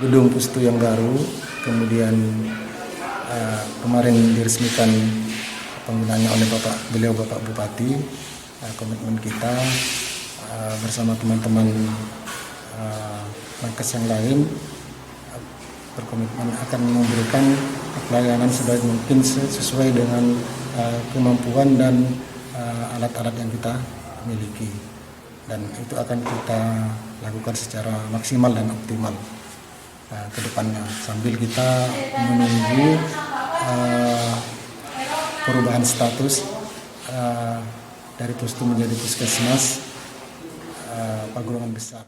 Gedung Pustu yang baru, kemudian kemarin diresmikan penggunaannya oleh Bapak Bupati. Komitmen kita bersama teman-teman nakes yang lain berkomitmen akan memberikan pelayanan sebaik mungkin sesuai dengan kemampuan dan alat-alat yang kita miliki, dan itu akan kita lakukan secara maksimal dan optimal ke depannya, sambil kita menunggu perubahan status dari Pustu menjadi Puskesmas Pagurongan Besar.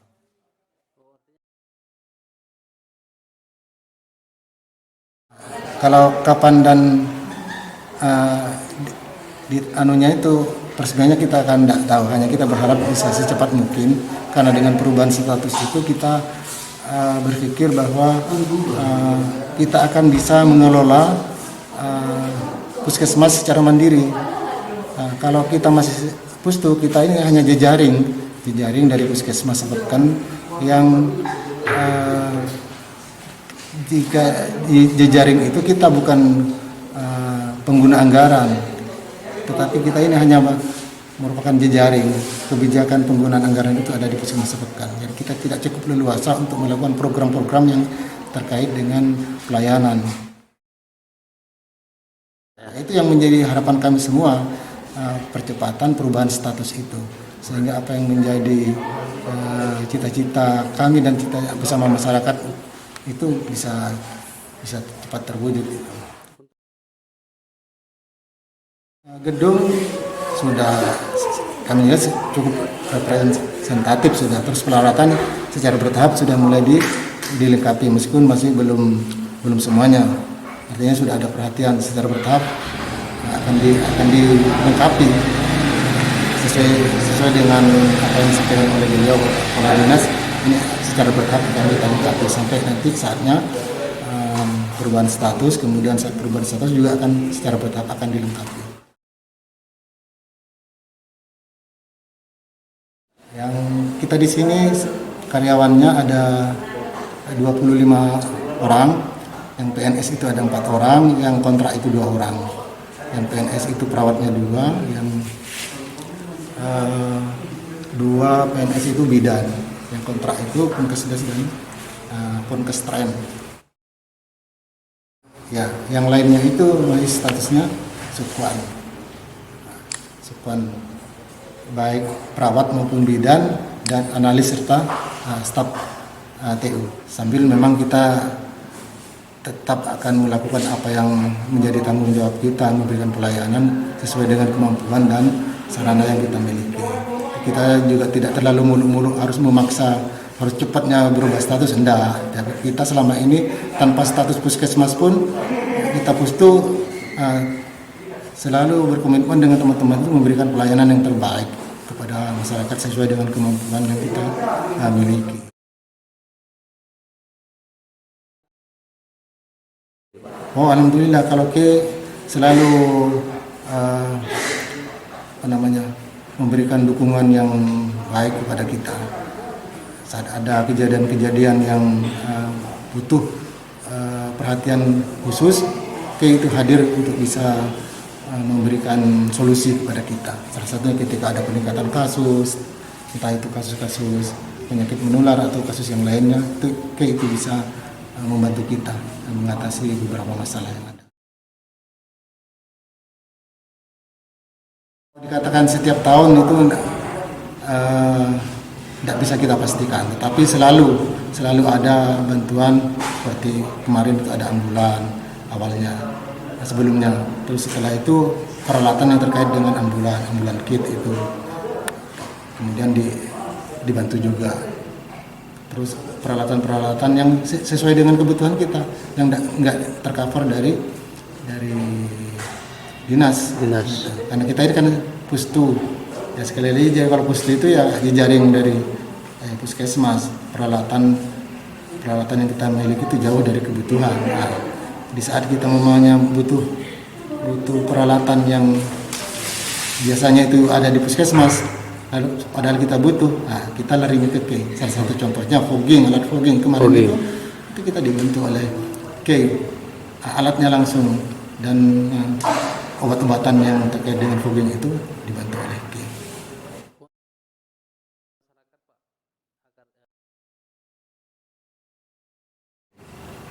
Kalau kapan dan anunya itu perseganya kita akan tidak tahu, hanya kita berharap bisa secepat mungkin, karena dengan perubahan status itu kita berpikir bahwa kita akan bisa mengelola puskesmas secara mandiri. Kalau kita masih Pustu, kita ini hanya jejaring dari puskesmas sebutkan yang jika di jejaring itu kita bukan pengguna anggaran, tetapi kita ini hanya merupakan jejaring. Kebijakan penggunaan anggaran itu ada di puskesmas sebutkan. Jadi kita tidak cukup leluasa untuk melakukan program-program yang terkait dengan pelayanan. Itu yang menjadi harapan kami semua, percepatan perubahan status itu, sehingga apa yang menjadi cita-cita kami dan cita bersama masyarakat itu bisa cepat terwujud. Gedung sudah kami lihat cukup representatif sudah, terus peralatan secara bertahap sudah mulai dilengkapi, meskipun masih belum semuanya. Artinya sudah ada perhatian secara bertahap akan dilengkapi sesuai dengan apa yang disampaikan oleh beliau kepala dinas. Ini secara bertahap akan kita lengkapi sampai nanti saatnya perubahan status, kemudian saat perubahan status juga akan secara bertahap akan dilengkapi. Yang kita di sini karyawannya ada 25 orang, yang PNS itu ada 4 orang, yang kontrak itu 2 orang. Yang PNS itu perawatnya 2, yang 2 PNS itu bidan, yang kontrak itu Ponkesdes dan Ponkestren. Ya, yang lainnya itu masih statusnya Sukuan, baik perawat maupun bidan dan analis serta staf TU. Sambil memang kita tetap akan melakukan apa yang menjadi tanggung jawab kita, memberikan pelayanan sesuai dengan kemampuan dan sarana yang kita miliki. Kita juga tidak terlalu muluk-muluk harus memaksa, harus cepatnya berubah status, enggak. Kita selama ini tanpa status puskesmas pun kita Pustu selalu berkomitmen dengan teman-teman itu memberikan pelayanan yang terbaik kepada masyarakat sesuai dengan kemampuan yang kita miliki. Oh, alhamdulillah, kalau selalu memberikan dukungan yang baik kepada kita. Saat ada kejadian-kejadian yang butuh perhatian khusus, itu hadir untuk bisa memberikan solusi kepada kita. Salah satunya ketika ada peningkatan kasus, entah itu kasus-kasus penyakit menular atau kasus yang lainnya, itu bisa membantu kita mengatasi beberapa masalah yang ada. Dikatakan setiap tahun itu tidak bisa kita pastikan, tetapi selalu ada bantuan. Seperti kemarin itu ada ambulan awalnya, sebelumnya, terus setelah itu peralatan yang terkait dengan ambulan kit itu kemudian dibantu juga. Terus peralatan-peralatan yang sesuai dengan kebutuhan kita, yang nggak tercover dari dinas. Karena kita ini kan Pustu, ya sekali lagi kalau Pustu itu ya jejaring dari puskesmas. Peralatan yang kita miliki itu jauh dari kebutuhan. Nah, di saat kita memangnya butuh peralatan yang biasanya itu ada di puskesmas, padahal kita butuh, kita larinya ke salah satu contohnya alat fogging kemarin itu itu kita dibantu oleh K, alatnya langsung, dan obat-obatan yang terkait dengan fogging itu dibantu oleh K.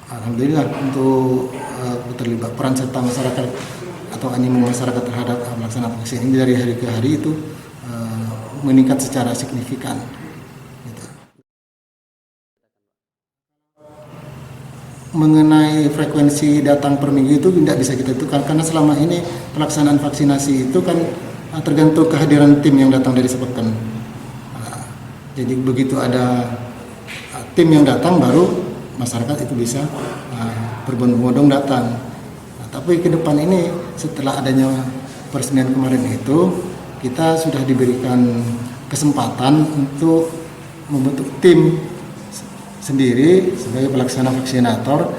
Alhamdulillah untuk terlibat peran serta masyarakat atau animo masyarakat terhadap pelaksanaan vaksin ini dari hari ke hari itu meningkat secara signifikan. Gitu. Mengenai frekuensi datang per minggu itu tidak bisa kita tentukan karena selama ini pelaksanaan vaksinasi itu kan tergantung kehadiran tim yang datang dari sepekan. Jadi begitu ada tim yang datang baru masyarakat itu bisa berbondong-bondong datang. Tapi ke depan ini setelah adanya peresmian kemarin itu kita sudah diberikan kesempatan untuk membentuk tim sendiri sebagai pelaksana vaksinator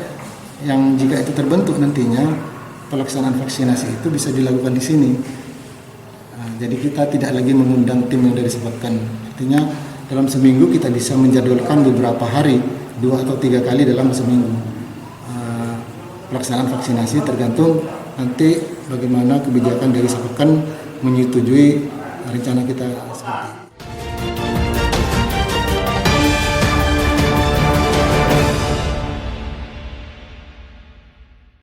yang jika itu terbentuk nantinya pelaksanaan vaksinasi itu bisa dilakukan di sini. Jadi kita tidak lagi mengundang tim yang dari sepekan. Artinya dalam seminggu kita bisa menjadwalkan beberapa hari, 2 atau 3 kali dalam seminggu. Pelaksanaan vaksinasi tergantung nanti bagaimana kebijakan dari sepekan menyetujui rencana kita seperti ini.